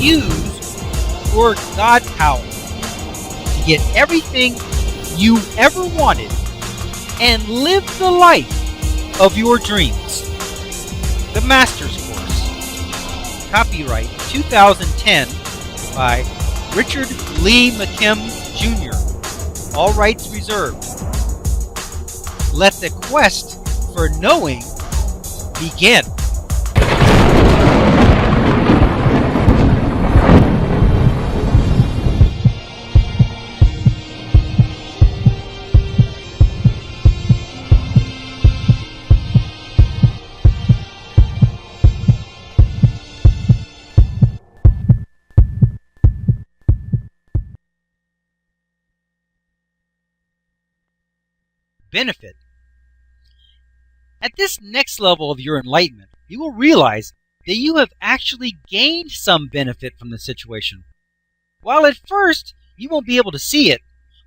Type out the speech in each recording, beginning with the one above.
use your God power to get everything you ever wanted and live the life of your dreams. The Master's Course. Copyright 2010 by Richard Lee McKim Jr. All rights reserved. Let the quest for knowing begin. Benefit. At this next level of your enlightenment, you will realize that you have actually gained some benefit from the situation. While at first you won't be able to see it,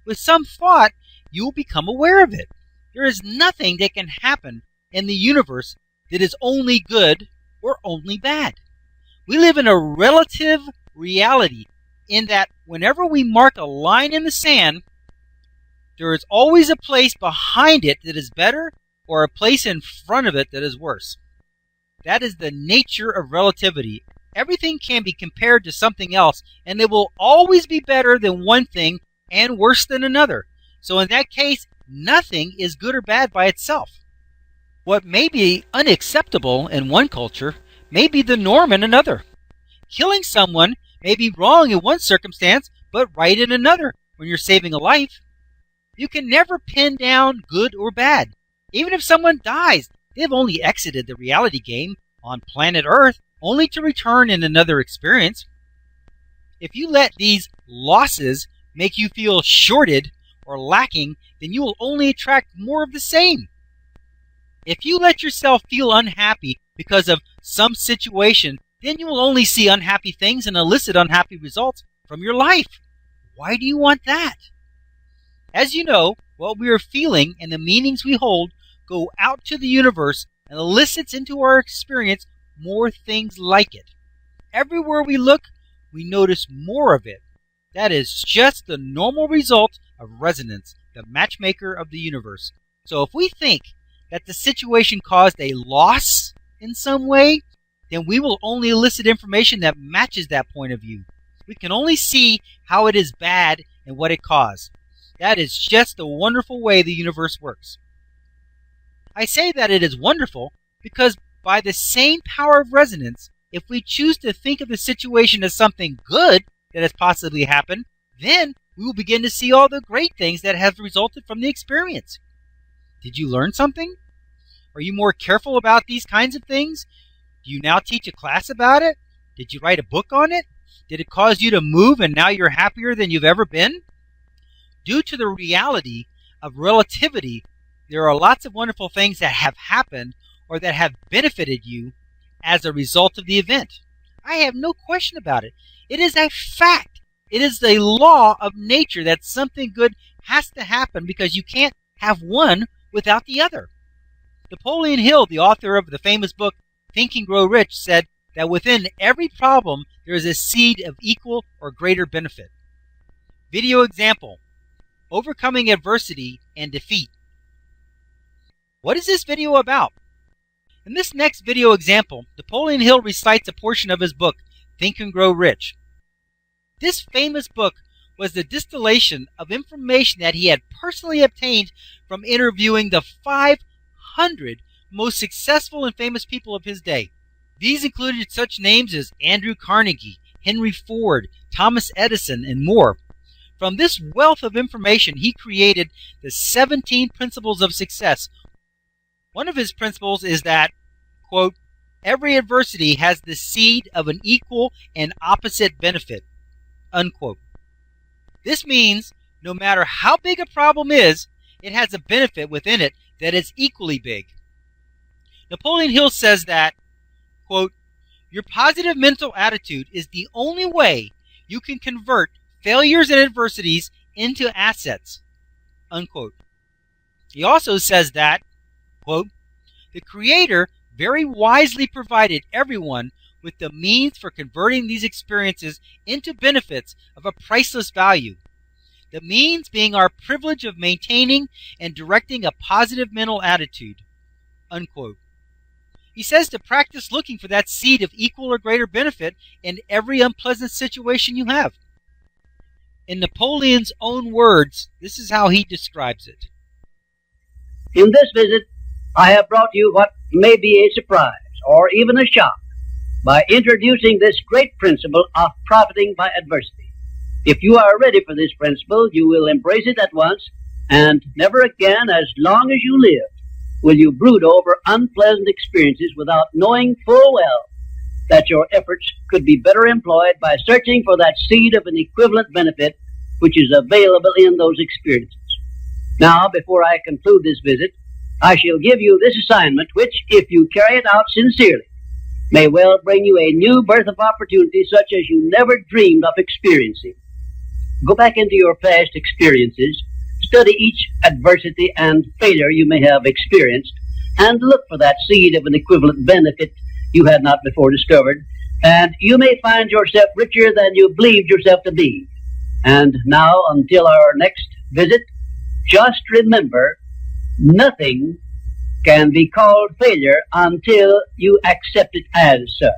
with some thought you will become aware of it. There is nothing that can happen in the universe that is only good or only bad. We live in a relative reality in that whenever we mark a line in the sand, there is always a place behind it that is better or a place in front of it that is worse. That is the nature of relativity. Everything can be compared to something else, and it will always be better than one thing and worse than another. So in that case, nothing is good or bad by itself. What may be unacceptable in one culture may be the norm in another. Killing someone may be wrong in one circumstance, but right in another when you're saving a life. You can never pin down good or bad. Even if someone dies, they've only exited the reality game on planet Earth, only to return in another experience. If you let these losses make you feel shorted or lacking, then you will only attract more of the same. If you let yourself feel unhappy because of some situation, then you will only see unhappy things and elicit unhappy results from your life. Why do you want that? As you know, what we are feeling and the meanings we hold go out to the universe and elicits into our experience more things like it. Everywhere we look, we notice more of it. That is just the normal result of resonance, the matchmaker of the universe. So if we think that the situation caused a loss in some way, then we will only elicit information that matches that point of view. We can only see how it is bad and what it caused. That is just the wonderful way the universe works. I say that it is wonderful because by the same power of resonance, if we choose to think of the situation as something good that has possibly happened, then we will begin to see all the great things that have resulted from the experience. Did you learn something? Are you more careful about these kinds of things? Do you now teach a class about it? Did you write a book on it? Did it cause you to move and now you're happier than you've ever been? Due to the reality of relativity, there are lots of wonderful things that have happened or that have benefited you as a result of the event. I have no question about it. It is a fact. It is the law of nature that something good has to happen because you can't have one without the other. Napoleon Hill, the author of the famous book Think and Grow Rich, said that within every problem there is a seed of equal or greater benefit. Video example. Overcoming adversity and defeat. What is this video about? In this next video example, Napoleon Hill recites a portion of his book, Think and Grow Rich. This famous book was the distillation of information that he had personally obtained from interviewing the 500 most successful and famous people of his day. These included such names as Andrew Carnegie, Henry Ford, Thomas Edison, and more. From this wealth of information, he created the 17 principles of success. One of his principles is that, quote, every adversity has the seed of an equal and opposite benefit, unquote. This means no matter how big a problem is, it has a benefit within it that is equally big. Napoleon Hill says that, quote, your positive mental attitude is the only way you can convert failures and adversities into assets, unquote. He also says that, quote, the Creator very wisely provided everyone with the means for converting these experiences into benefits of a priceless value. The means being our privilege of maintaining and directing a positive mental attitude." Unquote. He says to practice looking for that seed of equal or greater benefit in every unpleasant situation you have. In Napoleon's own words, this is how he describes it. "In this visit, I have brought you what may be a surprise or even a shock by introducing this great principle of profiting by adversity. If you are ready for this principle, you will embrace it at once, and never again, as long as you live, will you brood over unpleasant experiences without knowing full well that your efforts could be better employed by searching for that seed of an equivalent benefit which is available in those experiences. Now, before I conclude this visit, I shall give you this assignment which, if you carry it out sincerely, may well bring you a new birth of opportunity such as you never dreamed of experiencing. Go back into your past experiences, study each adversity and failure you may have experienced, and look for that seed of an equivalent benefit you had not before discovered, and you may find yourself richer than you believed yourself to be. And now, until our next visit, just remember, nothing can be called failure until you accept it as such."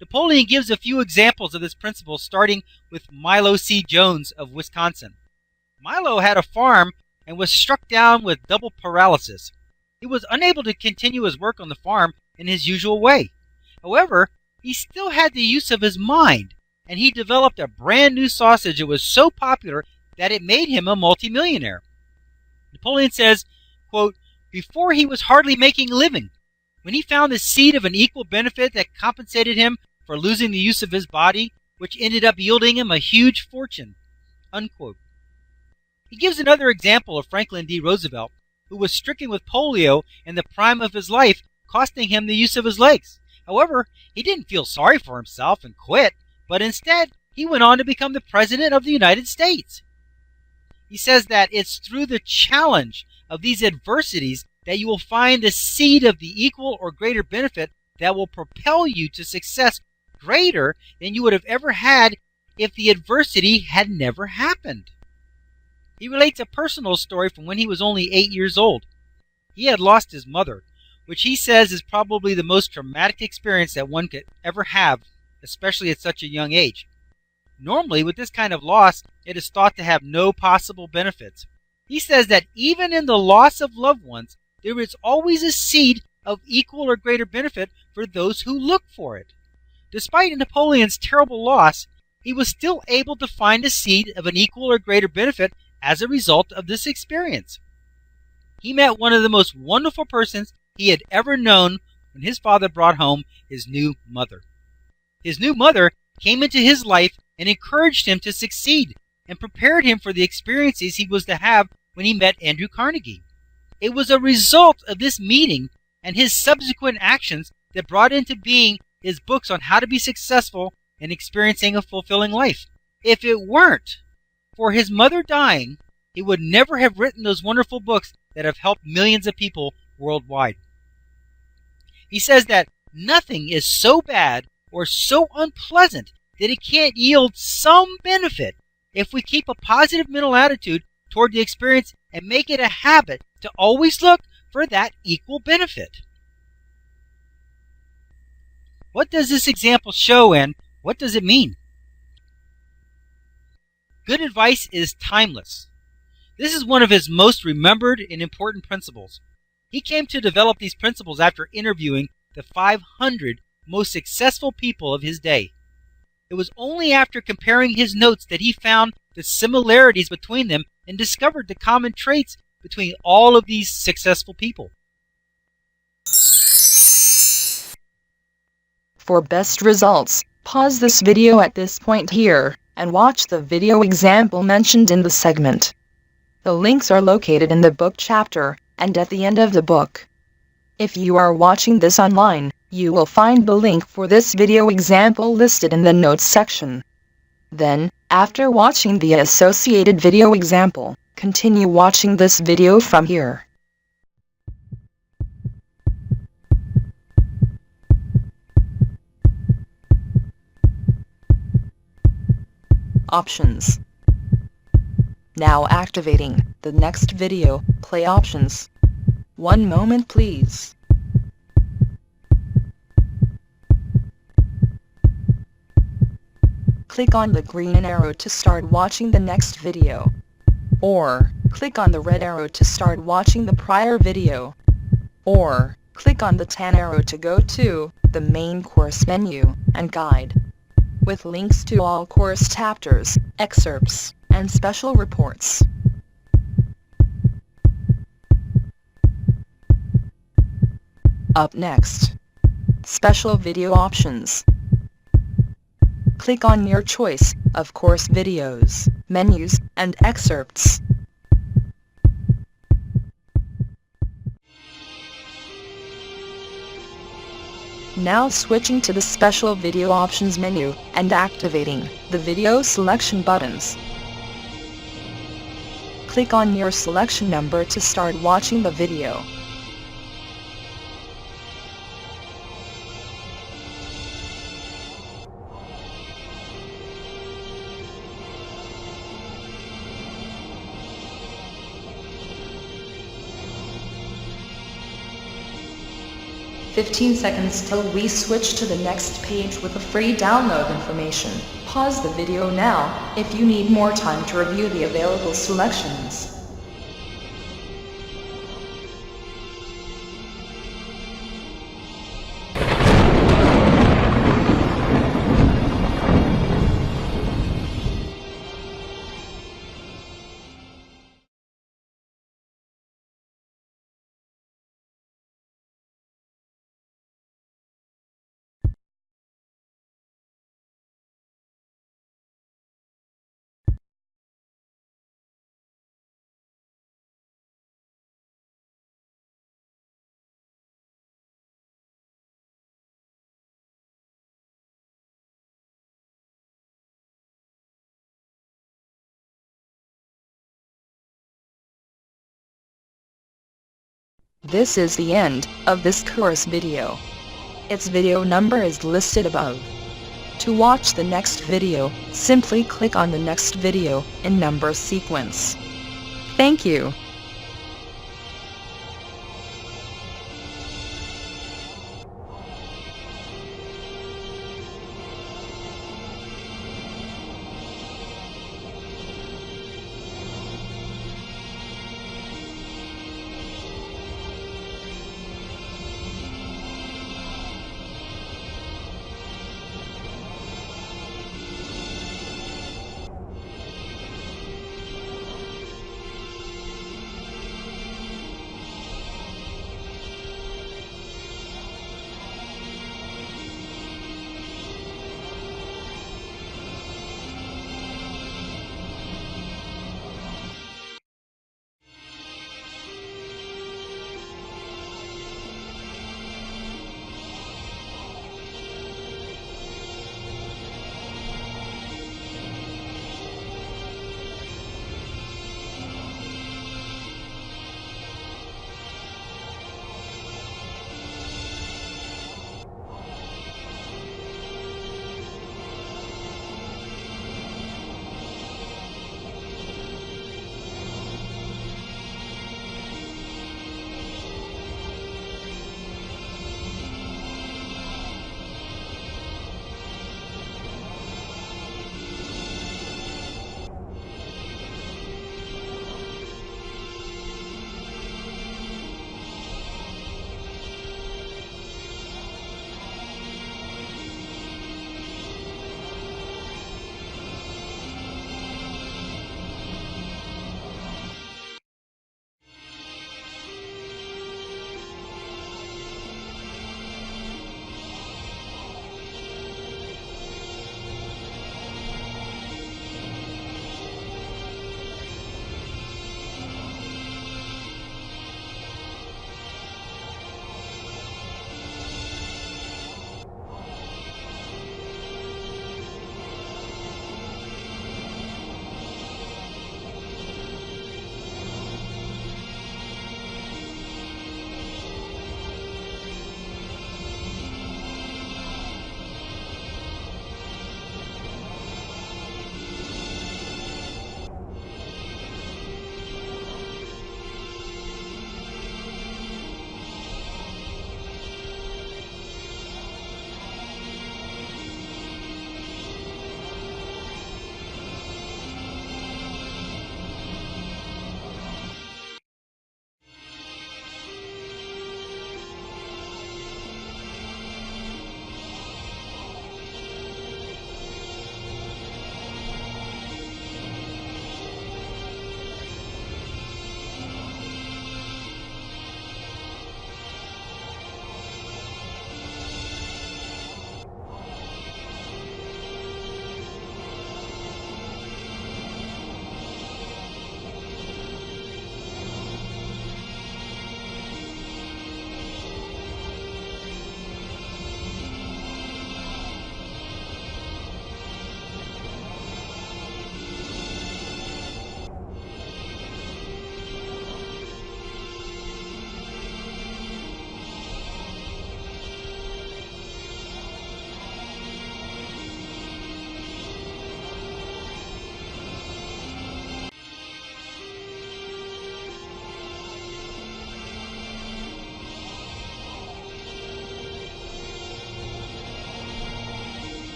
Napoleon gives a few examples of this principle, starting with Milo C. Jones of Wisconsin. Milo had a farm and was struck down with double paralysis. He was unable to continue his work on the farm in his usual way. However, he still had the use of his mind, and he developed a brand new sausage that was so popular that it made him a multimillionaire. Napoleon says, quote, "Before he was hardly making a living, when he found the seed of an equal benefit that compensated him for losing the use of his body, which ended up yielding him a huge fortune." Unquote. He gives another example of Franklin D. Roosevelt, who was stricken with polio in the prime of his life, costing him the use of his legs. However, he didn't feel sorry for himself and quit, but instead he went on to become the President of the United States. He says that it's through the challenge of these adversities that you will find the seed of the equal or greater benefit that will propel you to success greater than you would have ever had if the adversity had never happened. He relates a personal story from when he was only 8 years old. He had lost his mother, which he says is probably the most traumatic experience that one could ever have, especially at such a young age. Normally, with this kind of loss, it is thought to have no possible benefits. He says that even in the loss of loved ones, there is always a seed of equal or greater benefit for those who look for it. Despite Napoleon's terrible loss, he was still able to find a seed of an equal or greater benefit as a result of this experience. He met one of the most wonderful persons he had ever known when his father brought home his new mother. His new mother came into his life and encouraged him to succeed and prepared him for the experiences he was to have when he met Andrew Carnegie. It was a result of this meeting and his subsequent actions that brought into being his books on how to be successful in experiencing a fulfilling life. If it weren't for his mother dying, he would never have written those wonderful books that have helped millions of people worldwide. He says that nothing is so bad or so unpleasant that it can't yield some benefit if we keep a positive mental attitude toward the experience and make it a habit to always look for that equal benefit. What does this example show, and what does it mean? Good advice is timeless. This is one of his most remembered and important principles. He came to develop these principles after interviewing the 500 most successful people of his day. It was only after comparing his notes that he found the similarities between them and discovered the common traits between all of these successful people. For best results, pause this video at this point here, and watch the video example mentioned in the segment. The links are located in the book chapter, and at the end of the book. If you are watching this online, you will find the link for this video example listed in the notes section. Then, after watching the associated video example, continue watching this video from here. options. Now activating the next video play options. One moment please. Click on the green arrow to start watching the next video. Or, click on the red arrow to start watching the prior video. Or, click on the tan arrow to go to the main course menu and guide, with links to all course chapters, excerpts, and special reports. Up next, special video options. Click on your choice of course videos, menus, and excerpts. Now switching to the special video options menu and activating the video selection buttons. Click on your selection number to start watching the video. "15 seconds till we switch to the next page with the free download information. Pause the video now if you need more time to review the available selections." This is the end of this course video. Its video number is listed above. To watch the next video, simply click on the next video in number sequence. Thank you.